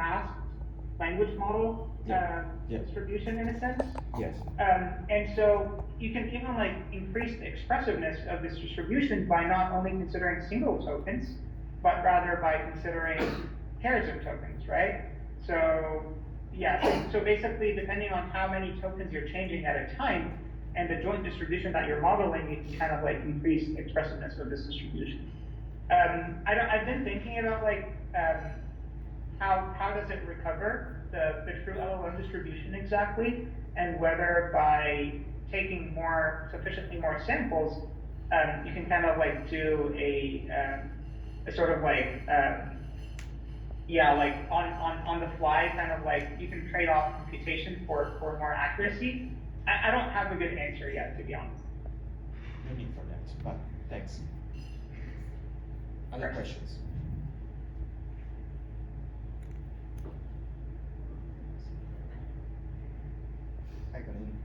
masked language model Yeah. distribution in a sense. Yes. And so you can even like increase the expressiveness of this distribution by not only considering single tokens, but rather by considering pairs of tokens, right? So yeah, so basically depending on how many tokens you're changing at a time and the joint distribution that you're modeling, you can kind of like increase the expressiveness of this distribution. I've been thinking about like how does it recover the true LLM distribution exactly, and whether by taking sufficiently more samples, you can kind of like do a sort of like yeah, like on the fly, kind of like you can trade off computation for more accuracy. I don't have a good answer yet, to be honest. No need for that, but thanks. Other Right. questions? Hi, Karim.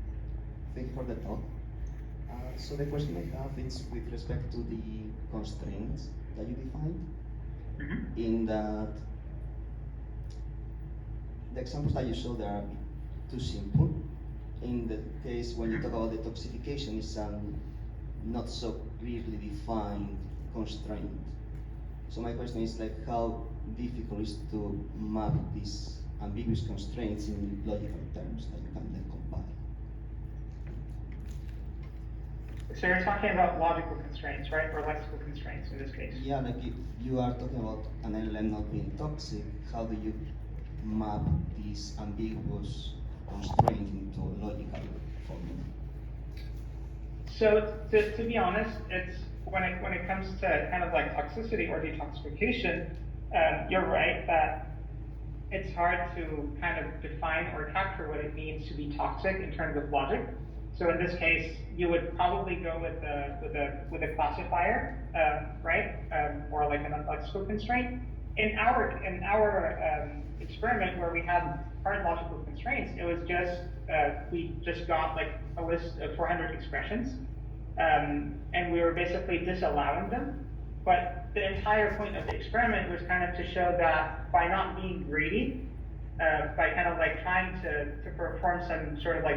Thank you for the talk. So the question I have is with respect to the constraints that you defined, Mhm. in that the examples that you showed are a bit too simple. In the case when you talk about the toxification, it's not so clearly defined constraint. So my question is like how difficult is to map these ambiguous constraints in logical terms that you can then compile? So you're talking about logical constraints, right, or lexical constraints in this case? Yeah, like you are talking about an LLM not being toxic. How do you map these ambiguous constraints into a logical formula? So to be honest, it's when it comes to kind of like toxicity or detoxification, you're right that it's hard to kind of define or capture what it means to be toxic in terms of logic. So in this case, you would probably go with a classifier, right, or like an lexical constraint. In our experiment where we had hard logical constraints, it was just we just got like a list of 400 expressions, and we were basically disallowing them. But the entire point of the experiment was kind of to show that by not being greedy, by kind of like trying to perform some sort of like